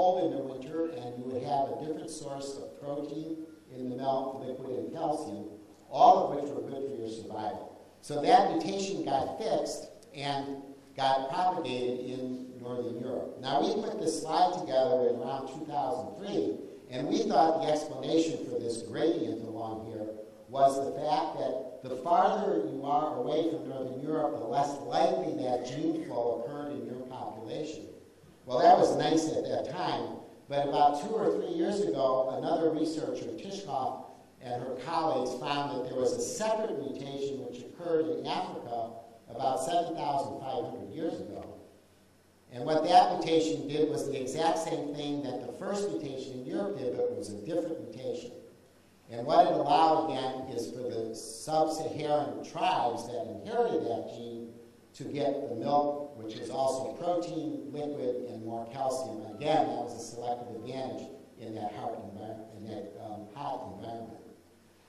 cold in the winter, and you would have a different source of protein in the milk, liquid, and calcium, all of which were good for your survival. So that mutation got fixed and got propagated in Northern Europe. Now, we put this slide together in around 2003, and we thought the explanation for this gradient along here was the fact that the farther you are away from Northern Europe, the less likely that gene flow occurred in your population. Well, that was nice at that time, but about 2 or 3 years ago, another researcher, Tishkoff, and her colleagues found that there was a separate mutation which occurred in Africa about 7,500 years ago. And what that mutation did was the exact same thing that the first mutation in Europe did, but it was a different mutation. And what it allowed, again, is for the sub-Saharan tribes that inherited that gene to get the milk, which is also protein, liquid, and more calcium. And again, that was a selective advantage in that hot environment.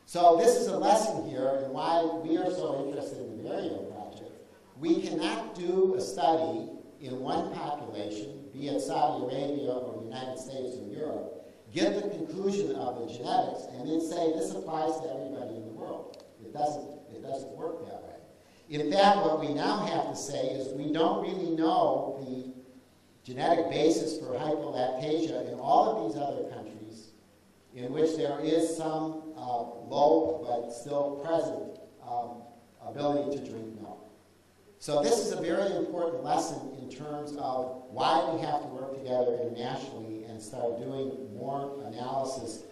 So this is a lesson here in why we are so interested in the Emirates project. We cannot do a study in one population, be it Saudi Arabia or the United States or Europe, get the conclusion of the genetics, and then say this applies to everybody in the world. It doesn't work that way. In fact, what we now have to say is we don't really know the genetic basis for hypolactasia in all of these other countries in which there is some low but still present ability to drink milk. So this is a very important lesson in terms of why we have to work together internationally and start doing more analysis